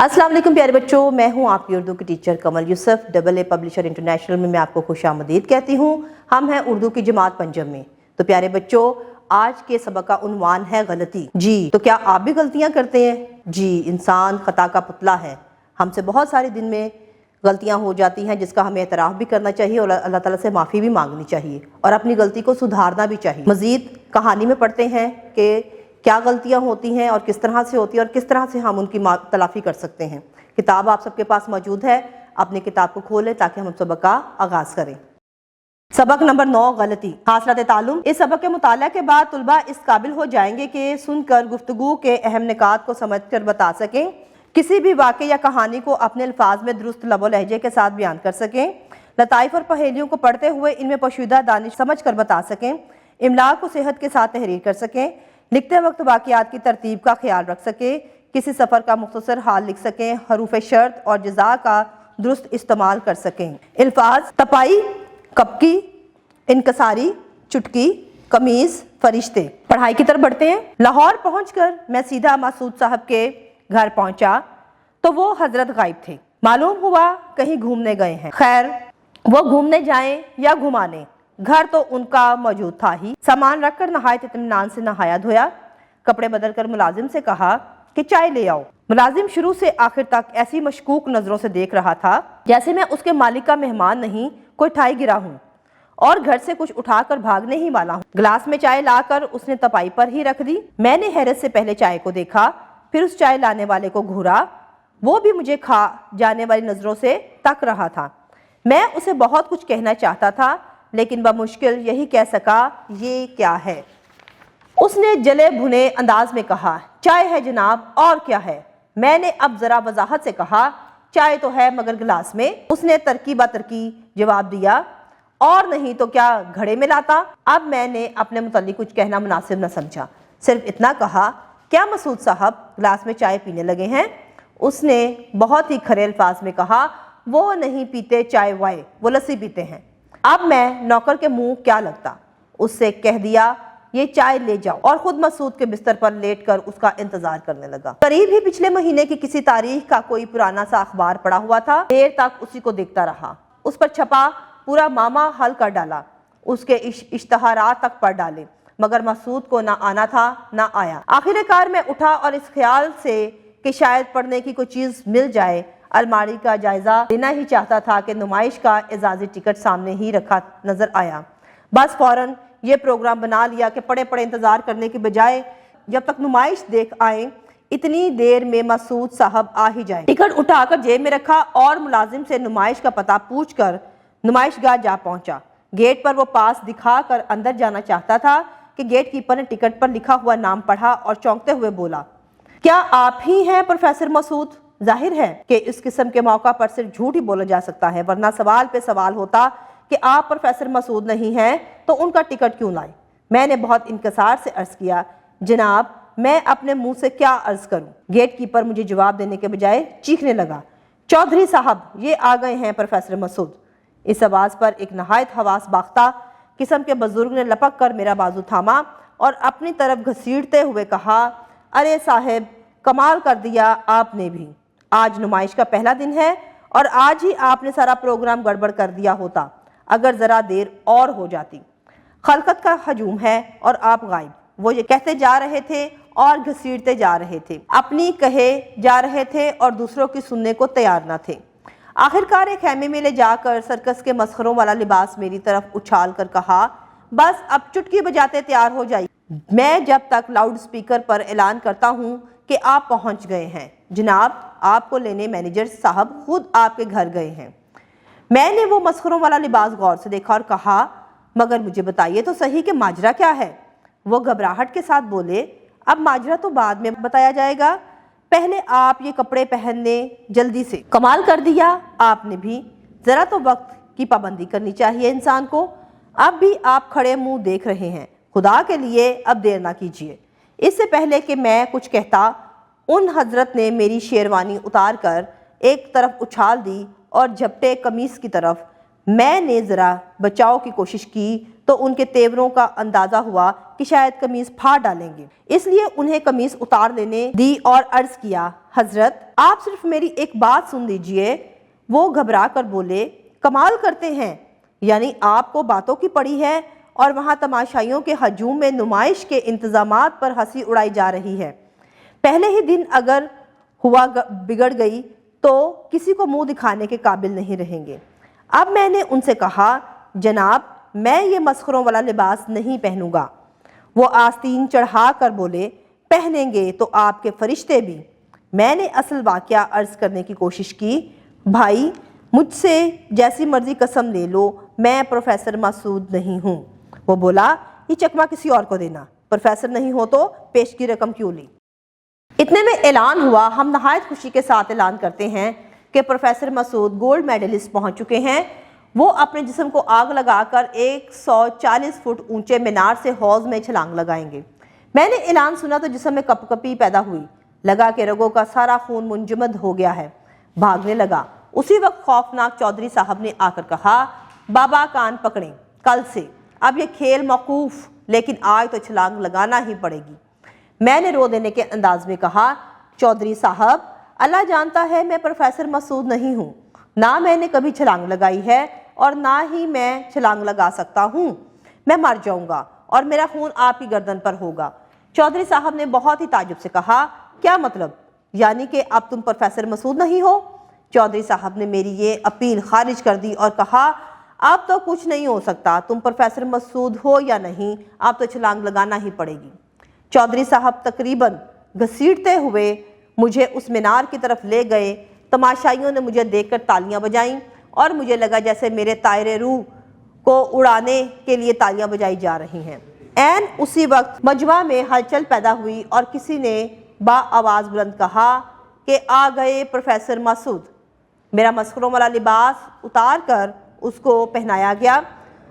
अस्सलाम वालेकुम प्यारे बच्चों, मैं हूं आपकी उर्दू की टीचर कमल यूसुफ। AA पब्लिशर इंटरनेशनल में मैं आपको खुशामदीद कहती हूं। हम हैं उर्दू की जमात पंजम में। तो प्यारे बच्चों, आज के सबक का उन्वान है गलती। जी, तो क्या आप भी गलतियां करते हैं? जी, इंसान खता का पुतला है। हमसे बहुत सारे दिन में गलतियां हो जाती हैं, जिसका हमें एतराफ़ भी करना चाहिए और अल्लाह ताला से माफ़ी भी मांगनी चाहिए और अपनी गलती को सुधारना भी चाहिए। मज़ीद कहानी में पढ़ते हैं कि क्या गलतियां होती हैं और किस तरह से होती हैं और किस तरह से हम उनकी तलाफ़ी कर सकते हैं। किताब आप सबके पास मौजूद है, अपनी किताब को खोलें ताकि हम सबक का आगाज़ करें। सबक नंबर 9, गलती हासिलात ताल्लुम। इस सबक के मुताला के बाद तुलबा इस काबिल हो जाएंगे कि सुनकर गुफ्तगू के अहम निकात को समझकर बता सकें, किसी भी वाक़े या कहानी को अपने अल्फाज में दुरुस्त लबो लहजे के साथ बयान कर सकें, लताइफ और पहेलियों को पढ़ते हुए इनमें पोशीदा दानिश समझ कर बता सकें, इमला को सेहत के साथ तहरीर कर सकें, लिखते वक्त वाक़यात की तरतीब का ख्याल रख सकें, किसी सफ़र का मुख्तसर हाल लिख सकें, हरूफ शर्त और जज़ा का दुरुस्त इस्तेमाल कर सकें। अल्फाज तपाई, कपकी, इनकसारी, चुटकी, कमीज़, फरिश्ते। पढ़ाई की तरफ बढ़ते हैं। लाहौर पहुंचकर मैं सीधा मसूद साहब के घर पहुंचा तो वो हजरत गायब थे। मालूम हुआ कहीं घूमने गए हैं। खैर, वो घूमने जाएं या घुमाने, घर तो उनका मौजूद था ही। सामान रखकर नहायत इत्मीनान से नहाया धोया, कपड़े बदल कर मुलाजिम से कहा कि चाय ले आओ। मुलाजिम शुरू से आखिर तक ऐसी मशकूक नजरों से देख रहा था जैसे मैं उसके मालिक का मेहमान नहीं, कोई ठाई गिरा हूँ और घर से कुछ उठाकर भागने ही वाला हूँ। गिलास में चाय लाकर उसने तपाई पर ही रख दी। मैंने हैरत से पहले चाय को देखा, फिर उस चाय लाने वाले को घूरा। वो भी मुझे खा जाने वाली नजरों से तक रहा था। मैं उसे बहुत कुछ कहना चाहता था, लेकिन बमुश्किल यही कह सका, ये क्या है। उसने जले भुने अंदाज में कहा, चाय है जनाब, और क्या है। मैंने अब जरा वजाहत से कहा, चाय तो है मगर गिलास में। उसने तरकी बा तरकी जवाब दिया, और नहीं तो क्या घड़े में लाता। अब मैंने अपने मुतालिक कुछ कहना मुनासिब न समझा, सिर्फ इतना कहा, क्या मसूद साहब गिलास में चाय पीने लगे हैं। उसने बहुत ही खरे अल्फाज में कहा, वो नहीं पीते चाय वाय, वो लस्सी पीते हैं। अब मैं नौकर के मुंह क्या लगता, उससे कह दिया, ये चाय ले जाओ, और खुद मसूद के बिस्तर पर लेटकर उसका इंतजार करने लगा। करीब ही पिछले महीने की किसी तारीख का कोई पुराना सा अखबार पड़ा हुआ था। देर तक उसी को देखता रहा। उस पर छपा पूरा मामा हल कर डाला, उसके इश्तहारात तक पढ़ डाले, मगर मसूद को ना आना था ना आया। आखिरकार मैं उठा और इस ख्याल से कि शायद पढ़ने की कोई चीज मिल जाए, अलमारी का जायजा लेना ही चाहता था कि नुमाइश का एजाजी टिकट सामने ही रखा नजर आया। बस फौरन ये प्रोग्राम बना लिया कि पड़े पड़े इंतजार करने के बजाय जब तक नुमाइश देख आए, इतनी देर में मसूद साहब आ ही जाए। टिकट उठाकर जेब में रखा और मुलाजिम से नुमाइश का पता पूछकर नुमाइशगाह जा पहुंचा। गेट पर वो पास दिखाकर अंदर जाना चाहता था कि गेट कीपर ने टिकट पर लिखा हुआ नाम पढ़ा और चौंकते हुए बोला, क्या आप ही हैं प्रोफेसर मसूद? जाहिर है कि इस किस्म के मौका पर सिर्फ झूठ ही बोला जा सकता है, वरना सवाल पे सवाल होता कि आप प्रोफेसर मसूद नहीं हैं तो उनका टिकट क्यों लाए। मैंने बहुत इंकसार से अर्ज किया, जनाब मैं अपने मुंह से क्या अर्ज करूं। गेट कीपर मुझे जवाब देने के बजाय चीखने लगा, चौधरी साहब ये आ गए हैं प्रोफेसर मसूद। इस आवाज पर एक नहायत हवास बाख्ता किस्म के बुजुर्ग ने लपक कर मेरा बाजू थामा और अपनी तरफ घसीटते हुए कहा, अरे साहेब कमाल कर दिया आपने भी। आज नुमाइश का पहला दिन है और आज ही आपने सारा प्रोग्राम गड़बड़ कर दिया होता अगर जरा देर और हो जाती। खलकत का हजूम है और आप गायब। वो ये कहते जा रहे थे और घसीटते जा रहे थे, अपनी कहे जा रहे थे और दूसरों की सुनने को तैयार न थे। आखिरकार एक खेमे में ले जाकर सर्कस के मस्खरों वाला लिबास मेरी तरफ उछाल कर कहा, बस अब चुटकी बजाते तैयार हो जाइए। मैं जब तक लाउड स्पीकर पर ऐलान करता हूँ कि आप पहुँच गए हैं, जनाब आपको लेने मैनेजर साहब खुद आपके घर गए हैं। मैंने वो मस्खरों वाला लिबास गौर से देखा और कहा, मगर मुझे बताइए तो सही कि माजरा क्या है। वो घबराहट के साथ बोले, अब माजरा तो बाद में बताया जाएगा, पहले आप ये कपड़े पहनने जल्दी से। कमाल कर दिया आपने भी, जरा तो वक्त की पाबंदी करनी चाहिए इंसान को। अब भी आप खड़े मुंह देख रहे हैं, खुदा के लिए अब देर ना कीजिए। इससे पहले कि मैं कुछ कहता, उन हजरत ने मेरी शेरवानी उतार कर एक तरफ उछाल दी और झपटे कमीज की तरफ। میں نے ذرا بچاؤ کی کوشش کی تو ان کے تیوروں کا اندازہ ہوا کہ شاید قمیص پھاڑ ڈالیں گے، اس لیے انہیں قمیص اتار لینے دی اور عرض کیا، حضرت آپ صرف میری ایک بات سن لیجئے۔ وہ گھبرا کر بولے، کمال کرتے ہیں، یعنی آپ کو باتوں کی پڑی ہے اور وہاں تماشائیوں کے ہجوم میں نمائش کے انتظامات پر ہنسی اڑائی جا رہی ہے۔ پہلے ہی دن اگر ہوا بگڑ گئی تو کسی کو منہ دکھانے کے قابل نہیں رہیں گے۔ اب میں نے ان سے کہا، جناب میں یہ مسخروں والا لباس نہیں پہنوں گا۔ وہ آستین چڑھا کر بولے، پہنیں گے تو آپ کے فرشتے بھی۔ میں نے اصل واقعہ عرض کرنے کی کوشش کی، بھائی مجھ سے جیسی مرضی قسم لے لو، میں پروفیسر مسعود نہیں ہوں۔ وہ بولا، یہ چکمہ کسی اور کو دینا، پروفیسر نہیں ہو تو پیش کی رقم کیوں لی؟ اتنے میں اعلان ہوا۔ ہم نہایت خوشی کے ساتھ اعلان کرتے ہیں کہ پروفیسر مسعود گولڈ میڈلسٹ پہنچ چکے ہیں۔ وہ اپنے جسم کو آگ لگا کر 140 فٹ اونچے مینار سے حوض میں چھلانگ لگائیں گے۔ میں نے اعلان سنا تو جسم میں کپ کپی پیدا ہوئی، لگا کہ رگوں کا سارا خون منجمد ہو گیا ہے، بھاگنے لگا۔ اسی وقت خوفناک چودھری صاحب نے آ کر کہا، بابا کان پکڑیں، کل سے اب یہ کھیل موقوف، لیکن آج تو چھلانگ لگانا ہی پڑے گی۔ میں نے رو دینے کے انداز میں کہا، چودھری صاحب اللہ جانتا ہے میں پروفیسر مسعود نہیں ہوں، نہ میں نے کبھی چھلانگ لگائی ہے اور نہ ہی میں چھلانگ لگا سکتا ہوں۔ میں مر جاؤں گا اور میرا خون آپ کی گردن پر ہوگا۔ چودھری صاحب نے بہت ہی تعجب سے کہا، کیا مطلب؟ یعنی کہ اب تم پروفیسر مسعود نہیں ہو؟ چودھری صاحب نے میری یہ اپیل خارج کر دی اور کہا، اب تو کچھ نہیں ہو سکتا، تم پروفیسر مسعود ہو یا نہیں، اب تو چھلانگ لگانا ہی پڑے گی۔ چودھری صاحب تقریباً گھسیٹتے ہوئے مجھے اس مینار کی طرف لے گئے۔ تماشائیوں نے مجھے دیکھ کر تالیاں بجائیں اور مجھے لگا جیسے میرے طائر روح کو اڑانے کے لیے تالیاں بجائی جا رہی ہیں۔ عین اسی وقت مجمع میں ہلچل پیدا ہوئی اور کسی نے با آواز بلند کہا کہ آ گئے پروفیسر مسعود۔ میرا مسخروں والا لباس اتار کر اس کو پہنایا گیا۔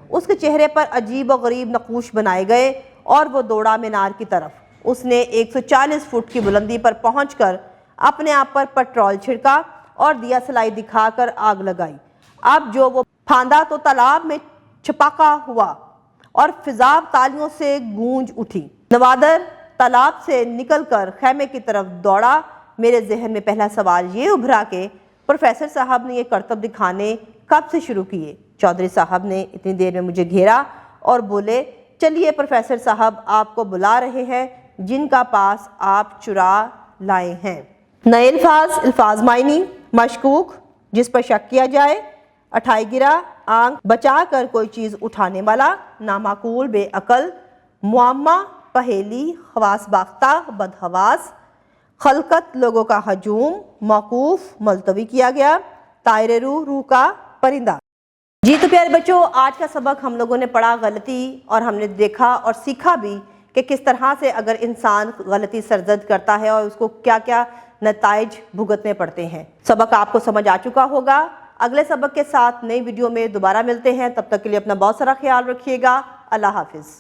اس کے چہرے پر عجیب و غریب نقوش بنائے گئے اور وہ دوڑا مینار کی طرف۔ اس نے 140 فٹ کی بلندی پر پہنچ کر اپنے آپ پر پٹرول چھڑکا اور دیا سلائی دکھا کر آگ لگائی۔ اب جو وہ پھاندا تو تالاب میں چھپاکا ہوا اور فضا تالیوں سے گونج اٹھی۔ نوادر تالاب سے نکل کر خیمے کی طرف دوڑا۔ میرے ذہن میں پہلا سوال یہ ابھرا کہ پروفیسر صاحب نے یہ کرتب دکھانے کب سے شروع کیے؟ چودھری صاحب نے اتنی دیر میں مجھے گھیرا اور بولے، چلیے پروفیسر صاحب آپ کو بلا رہے ہیں، جن کا پاس آپ چرا لائے ہیں۔ نئے الفاظ معنی، مشکوک جس پر شک کیا جائے، اٹھائی گرا آنکھ بچا کر کوئی چیز اٹھانے والا، نامعقول بے عقل، معمہ پہیلی، خواص باختہ بدحواس، خلقت لوگوں کا ہجوم، موقوف ملتوی کیا گیا، طائر روح کا پرندہ۔ جی تو پیارے بچوں، آج کا سبق ہم لوگوں نے پڑھا غلطی، اور ہم نے دیکھا اور سیکھا بھی کہ کس طرح سے اگر انسان غلطی سرزد کرتا ہے اور اس کو کیا کیا نتائج بھگتنے پڑتے ہیں۔ سبق آپ کو سمجھ آ چکا ہوگا۔ اگلے سبق کے ساتھ نئی ویڈیو میں دوبارہ ملتے ہیں، تب تک کے لیے اپنا بہت سارا خیال رکھیے گا۔ اللہ حافظ۔